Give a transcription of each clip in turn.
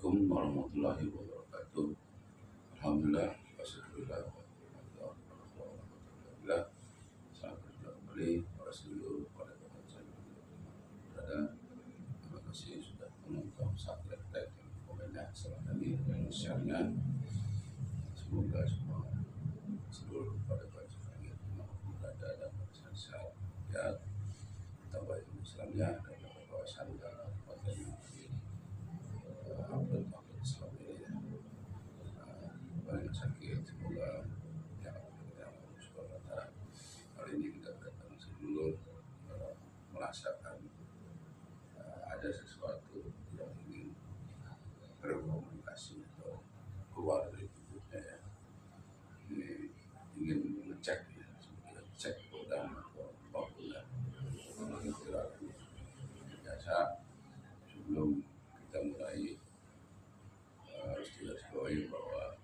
Assalamualaikum warahmatullahi wabarakatuh. Alhamdulillah, wasyukurillah, alhamdulillah. Selamat berjumpa kembali para seluruh pada saya berada. Terima kasih sudah menonton subscribe dan komennya serta di share-nya. Semoga semua seluruh pada saya berada dalam sehat ya, tambah ilmu Islamnya dan wawasan dan materi upload Islam ini banyak sakit. Semoga yang Allah hari ini kita datang sedulur merasakan ada sesuatu yang ingin berkomunikasi atau keluar dari tubuhnya ya. Ini ingin ngecek ya, cek kodam atau apapun ya. Biasa sebelum kita mulai harus digarisbawahi bahwa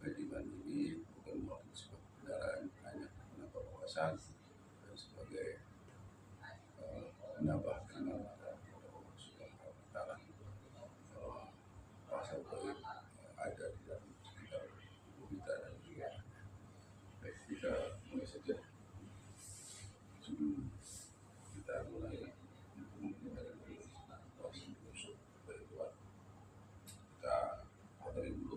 kajian ini bukan merupakan sebuah kendaraan, hanya menambah wawasan dan sebagai menambah kenal kepada Allah Subhanahu wa Ta'ala bahwa rasa baik ada di dalam sekitar tubuh kita dan juga baik kita mulai saja sebelum kita mulai kita hadari dulu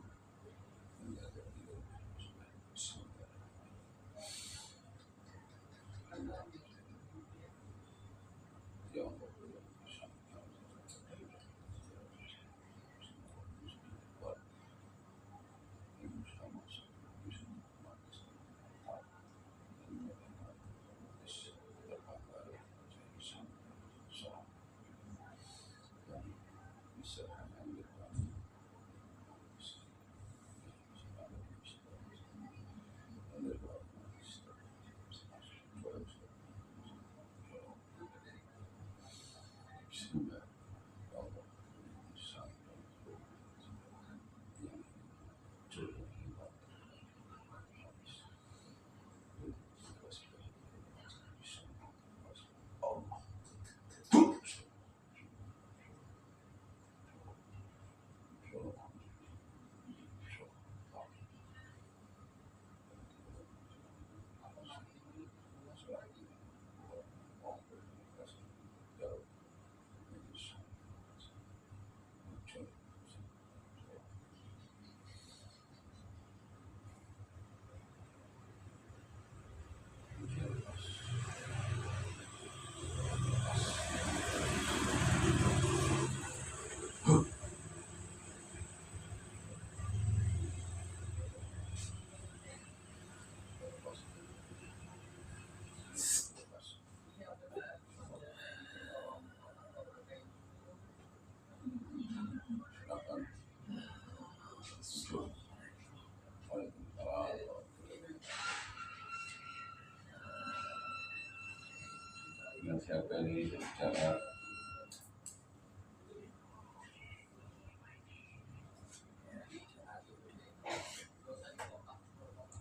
dengan siapa ini berbicara.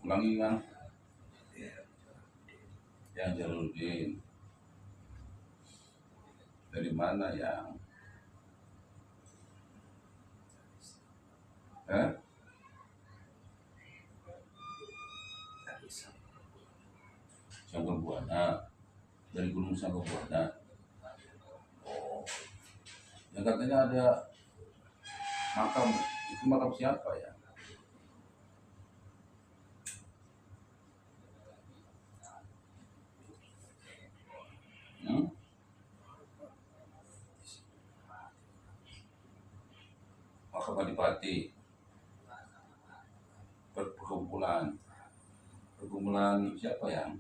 Ulangi kan yang Jaludin dari mana yang Sanggabuana, dari Gunung Sanggabuana. Oh, yang katanya ada makam, itu makam siapa ya? Makam Adipati, perkumpulan siapa yang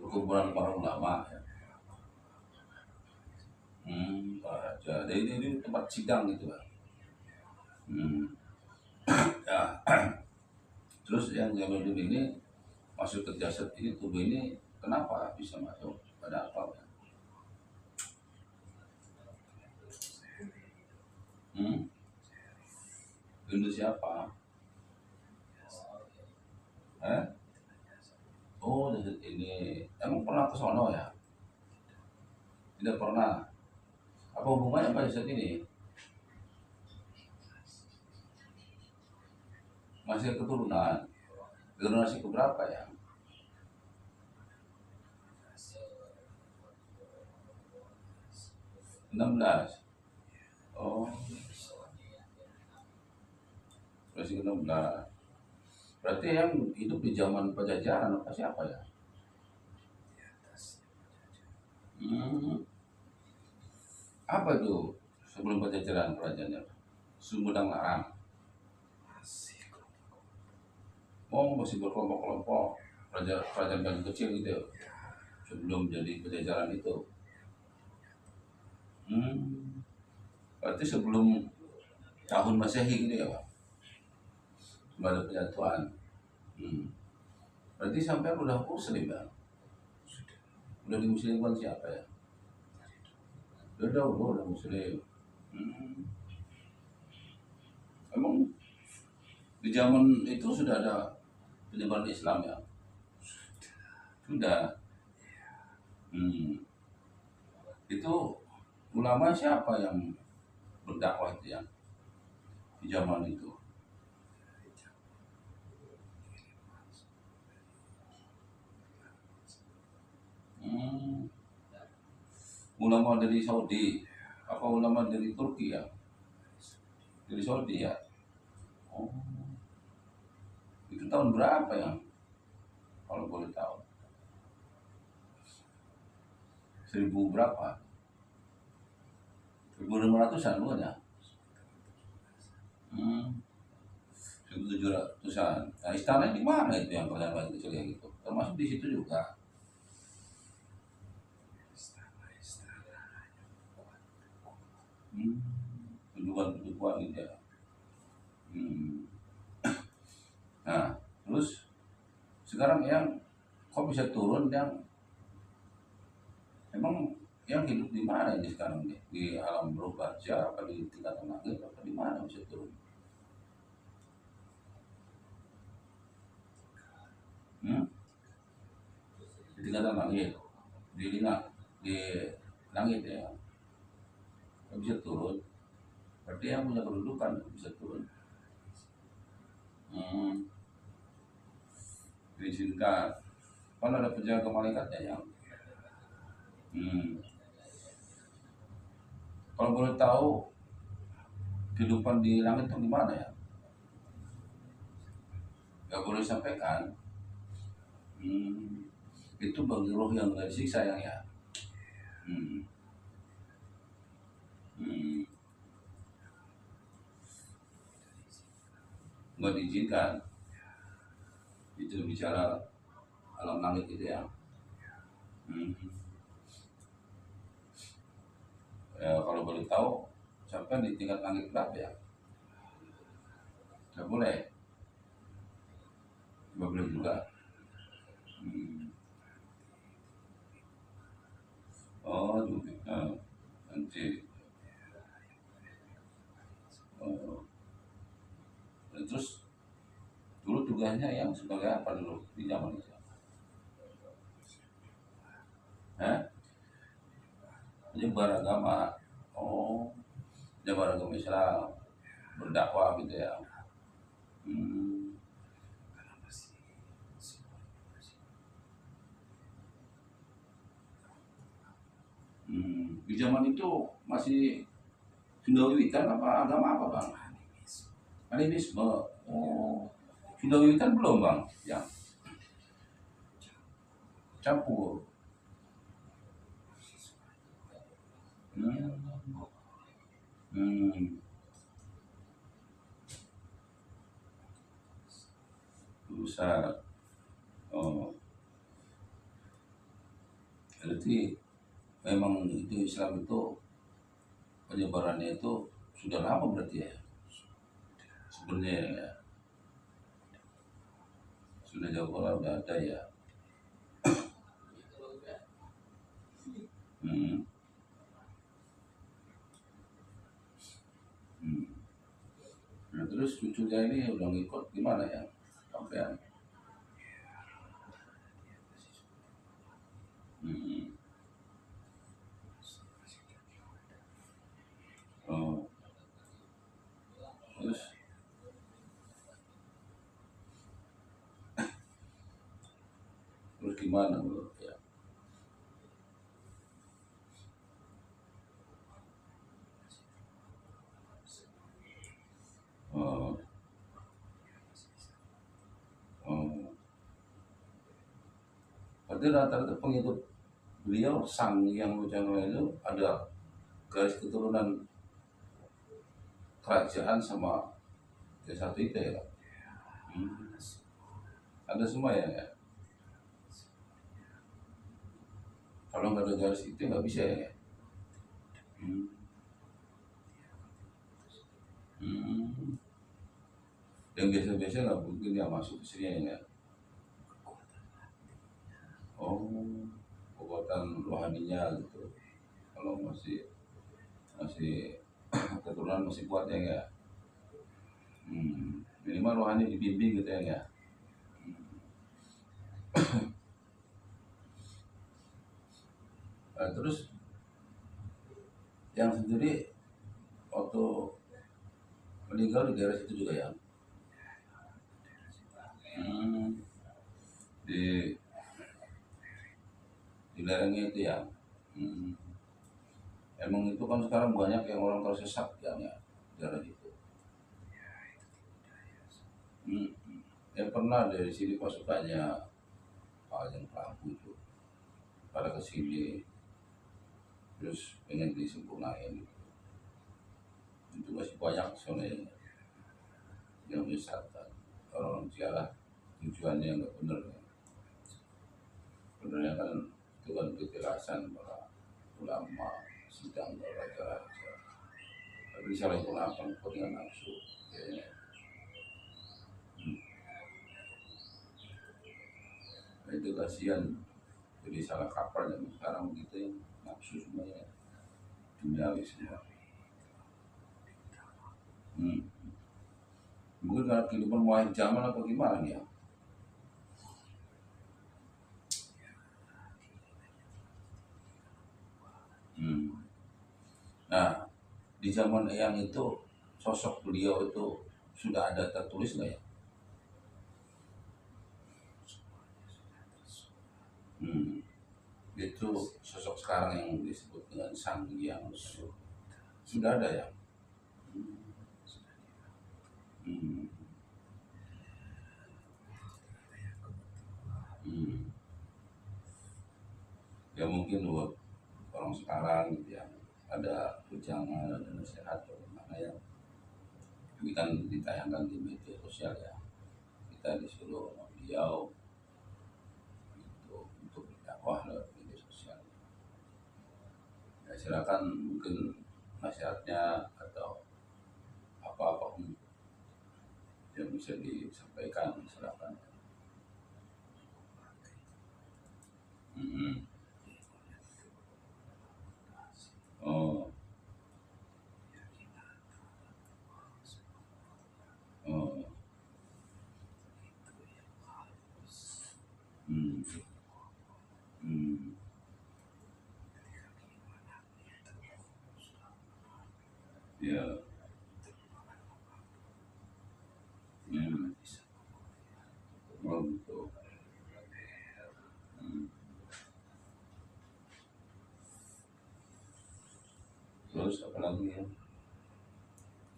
perkumpulan para ulama ya. Ini tempat sidang gitu kan. Ya. Terus yang Jaludin ini masuk ke jasad ini, tubuh ini kenapa bisa masuk, pada apa ya? Itu siapa? Oh, ini emang pernah ke sono ya? Tidak pernah. Apa hubungannya pada saat ini? Masih keturunan. Generasi keberapa ya? 16. Oh, masih ke-16. Berarti yang hidup di zaman Pajajaran apa siapa ya? Hmm. Apa itu sebelum Pajajaran kerajaannya? Sumedang Larang. Oh, masih berkelompok-kelompok. Kerajaan kecil gitu ya, sebelum jadi Pajajaran itu. Hmm. Berarti sebelum tahun Masehi gitu ya Pak? Sebelum ada penyatuan. Hmm. Berarti sampai udah muslim ya? Udah dimuslimkan siapa ya? Udah muslim. Hmm. Emang di zaman itu sudah ada penyebaran Islam ya? Sudah. Hmm. Itu ulama siapa yang berdakwah itu ya di zaman itu? Hmm. Ulama dari Saudi apa ulama dari Turki ya? Dari Saudi ya? Oh, itu tahun berapa ya? Kalau boleh tahu. 1000 berapa? 1600-an bukan ya? Hmm. 1700-an. Nah, istana di mana itu yang kelihatan kecil kayak gitu? Termasuk di situ juga. Hmm. Tujuan gitu ya. Hmm. Nah, terus sekarang yang kok bisa turun yang emang yang hidup di mana ini sekarang nih? Di alam berubah apa di tingkatan langit apa di mana bisa turun? Hmm? Di tingkatan langit, di langit ya, nggak bisa turun. Berarti yang punya kedudukan bisa turun. Hmm. Diizinkan. Kan ada penjaga malaikatnya yang. Hmm. Kalau boleh tahu kehidupan di langit itu gimana ya? Gak boleh sampaikan. Hmm. Itu bagi roh yang gak disiksa yang ya. Hmm. Hmm. Nggak diizinkan. Itu bicara alam langit itu ya. Hmm. Ya, kalau boleh tahu sampai di tingkat langit berapa ya? Nggak boleh. Nggak boleh juga. Hmm. Oh, juga. Nanti. Oh. Terus dulu tugasnya yang sebagai apa dulu di zaman itu? Hah? Menyebar agama. Oh, menyebar agama Islam, berdakwah gitu ya. Hmm. Hmm. Di zaman itu masih Sunda Wiwitan apa agama apa bang? Animisme. Oh, Sunda Wiwitan belum bang? Ya, campur. Hmm. Hmm. Besar. Oh, berarti memang itu Islam itu penyebarannya itu sudah lama berarti ya sebenarnya ya, sudah jauh lah udah ada ya. Hmm. Hmm. Nah, terus cucunya ini udah ngikut gimana ya sampai. Hmm. gimana menurut ya? Oh, oh. Berarti rata-rata pengikut beliau Sang yang Wicaksono itu ada garis keturunan kerajaan sama satu itu ya? Hmm. Ada semua ya, ya? Kalau nggak ada garis itu nggak bisa ya? Hmm. Hmm. Yang biasa-biasa nggak mungkin yang masuk ke sini ya? Oh, kekuatan rohaninya gitu. Kalau masih masih keturunan masih kuat ya nggak? Minimal rohani dibimbing gitu ya nggak? Nah, terus yang sendiri waktu meninggal di daerah situ juga ya? Hmm, di di lerengnya itu ya? Hmm. Emang itu kan sekarang banyak yang orang tersesat ya, ya daerah itu. Hmm. Ya pernah dari sini pasukannya Pak yang Prabu itu pada kesini terus pengen disempurnain. Itu masih banyak soalnya yang wisata orang ziarah tujuannya nggak benar. Sebenarnya kan itu kan kejelasan para ulama sidang raja-raja. Tapi salah itu apa kepentingan nafsu. Kayaknya. Nah, itu kasihan. Jadi salah kaprah dan sekarang begitu ya nafsu semuanya duniawi semua. Hmm. Mungkin karena kehidupan wahid zaman atau gimana ya? Hmm. Nah, di zaman Eyang itu sosok beliau itu sudah ada tertulis nggak ya? Hmm. Itu sosok sekarang yang disebut dengan Sang Hyang sudah ada ya? Hmm. Hmm. Ya mungkin buat orang sekarang gitu yang ada ujangan ada nasihat atau gimana ya itu kan ditayangkan di media sosial ya kita disuruh sama beliau itu untuk berdakwah lewat media sosial ya silakan mungkin nasihatnya atau apa-apa yang bisa disampaikan silakan. Hmm. Oh, oh, hmm, hmm, ya, hmm, oh, gitu. Hmm. Terus apa lagi ya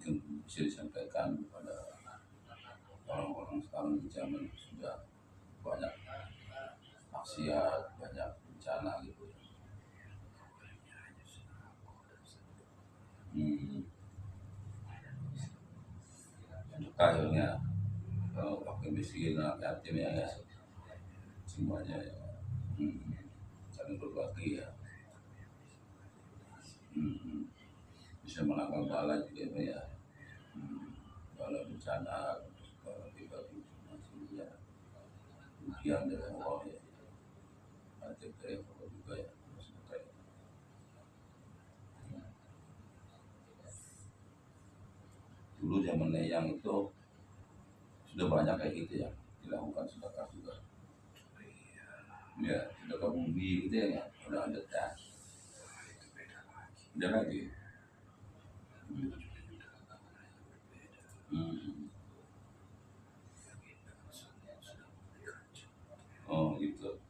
yang bisa disampaikan kepada orang-orang sekarang di zaman sudah banyak maksiat, banyak bencana gitu. Hmm. Akhirnya pakai miskin anak yatim ya, semuanya ya. Hmm. Saling berbagi ya. Hmm. Bisa menangkal bala juga ya. Hmm. Bala bencana, bala pribadi masih ya. Ujian dari Allah ya. Nanti dari Allah juga ya. Dulu zaman yang itu sudah banyak kayak gitu ya dilakukan sedekah juga ya sedekah bumi gitu ya udah ada dah udah lagi hmm. Hmm. Oh gitu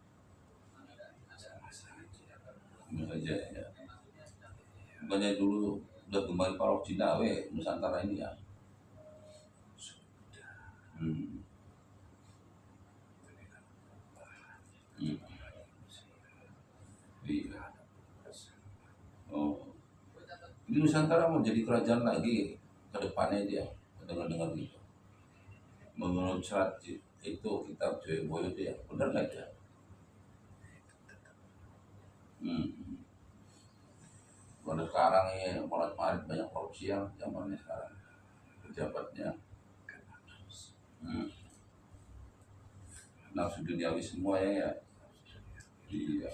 bukannya dulu udah kembali Parok Cina Nusantara ini ya. Hmm. Hmm. Iya. Oh, ini Nusantara mau jadi kerajaan lagi ke depannya dia, dengar-dengar gitu. Menurut serat itu kitab Joyoboyo itu ya, benar nggak ya? Hmm. Pada sekarang ya, maret banyak korupsi yang zamannya sekarang pejabatnya. Hmm. Nafsu duniawi semua ya. Iya.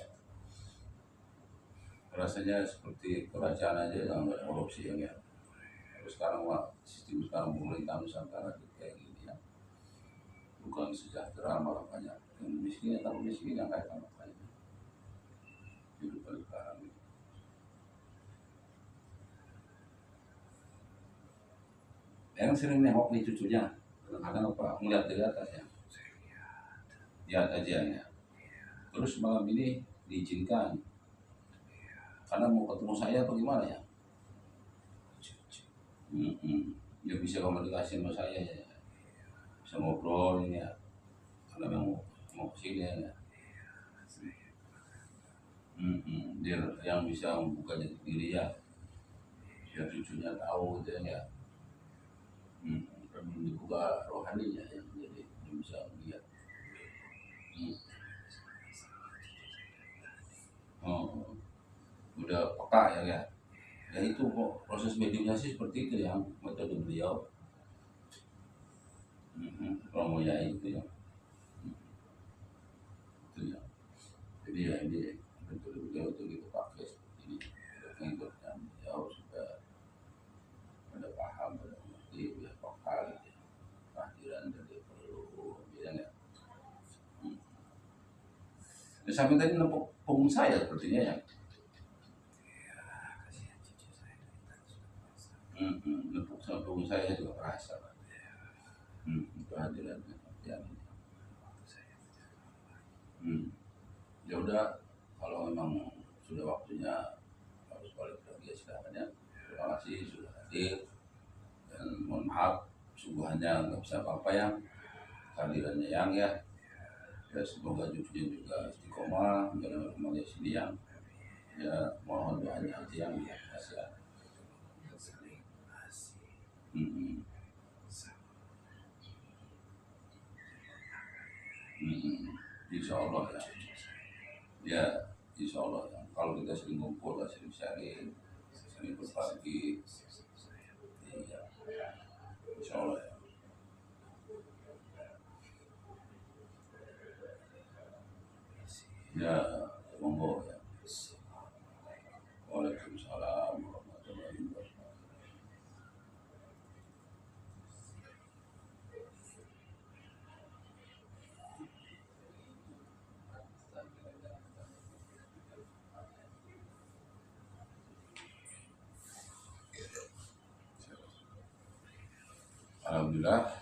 Rasanya seperti kerajaan aja yang nggak ada korupsi ya. Terus sekarang sistem sekarang pemerintah Nusantara kayak gini ya. Bukan sejahtera, malah banyak yang miskin atau miskin yang kaya tambah kaya. Hidup sekarang ini. Yang sering nengok nih cucunya, kadang-kadang apa ngeliat dari atas ya, lihat aja ya. Terus malam ini diizinkan karena mau ketemu saya atau gimana ya? Ya bisa komunikasi sama saya ya, bisa ngobrol ini ya, karena mau kesini ya. Dia yang bisa membuka diri ya, biar cucunya tahu gitu ya. Kan dibuka rohaninya ya, jadi dia bisa melihat. Oh, udah peka ya. Ya itu kok proses mediumnya seperti itu ya, metode beliau. Kalau ya itu ya, itu ya. Jadi ya ini metode beliau itu kita pakai ini pengikutnya beliau sudah pada paham, pada mengerti, sudah peka gitu ya. Kehadiran dari perlu bilang ya. Ya, sampai tadi nempuk punggung saya sepertinya ya. Nempuk sama punggung saya juga kerasa. Kehadiran yang ya udah, kalau memang sudah waktunya harus balik lagi ya silahkan ya. Terima kasih sudah hadir dan mohon maaf sungguhannya nggak bisa apa-apa ya kehadirannya yang ya. Ya semoga cucunya juga istiqomah menjalani rumahnya sini yang ya, mohon doanya aja yang ya kasih. Hmm. Insya Allah ya. Ya, insya Allah ya. Kalau kita sering ngumpul, sering sharing, sering berbagi, iya, insya Allah ya. Ya, monggo ya. Waalaikumsalam warahmatullahi wabarakatuh. Alhamdulillah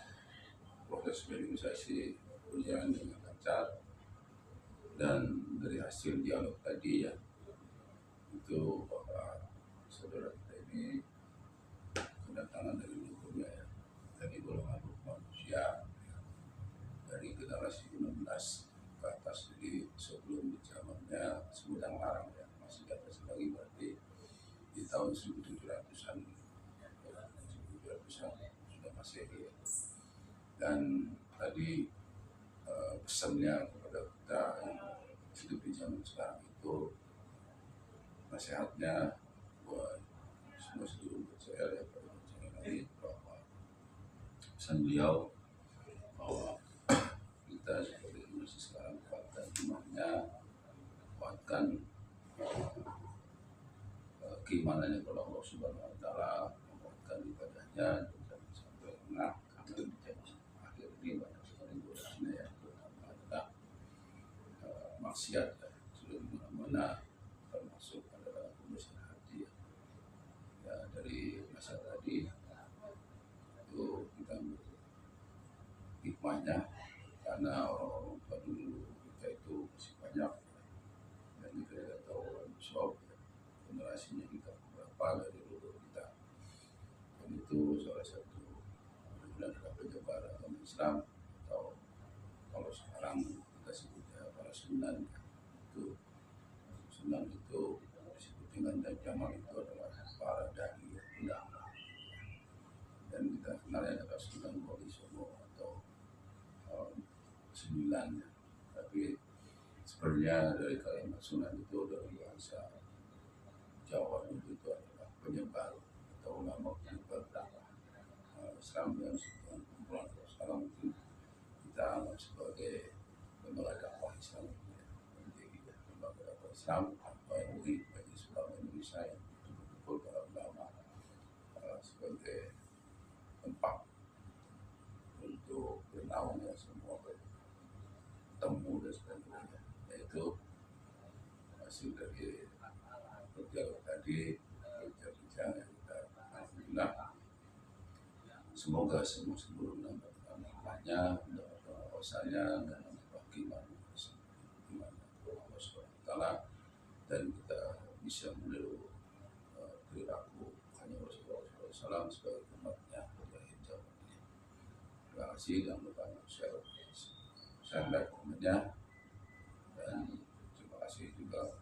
proses mediumisasi berjalan dengan lancar, dan dari hasil dialog tadi ya, itu bahwa saudara kita ini kedatangan dari leluhurnya ya, dari golongan manusia dari generasi 16 ke atas. Jadi sebelum di zamannya Sumedang Larang ya, masih di atas lagi, berarti di tahun 1700-an ya, 1700-an sudah Masehi ya. Dan tadi pesannya kepada kita yang hidup di zaman sekarang itu, nasihatnya buat semua seluruh saya ya, pada lagi bahwa pesan beliau bahwa kita sebagai Indonesia sekarang kuatkan imannya, kuatkan keimanannya kepada Allah Subhanahu Wa Taala, menguatkan ibadahnya, dan sampai karena di akhir ini banyak sekali godaan ya, terutama adalah maksiat ya, sudah mana-mana, termasuk adalah urusan hati ya. Ya, dari masa tadi itu kita hikmahnya, karena orang-orang tua dulu kita itu masih banyak dan kita tidak tahu soal generasinya kita berapa itu salah satu adalah penyebar agama Islam, atau kalau sekarang kita sebutnya para sunan. Itu sunan itu disebut dengan jamak itu adalah para dai ulama, dan kita kenalnya adalah Sunan Wali Songo atau sembilan. Tapi sebenarnya dari kalimat sunan itu dari bahasa Jawa itu adalah penyebar atau ulama penyebar dakwah Islam yang kumpulan. Sekarang mungkin kita anggap sebagai lembaga dakwah Islam, jadi lembaga dakwah Islam atau MUI, Majelis Ulama Indonesia, yang betul-betul para ulama sebagai tempat untuk bernaung ya, semua bertemu dan sebagainya. Yaitu hasil dari dialog tadi, bincang-bincang yang kita alhamdulillah, semoga semua sebelum mendapatkan hikmahnya, mendapatkan wawasannya, dan mendapatkan gimana Allah SWT, dan kita bisa meniru perilaku hanya Rasulullah SAW sebagai umatnya. Terima kasih, dan lupa share like komennya, dan terima kasih juga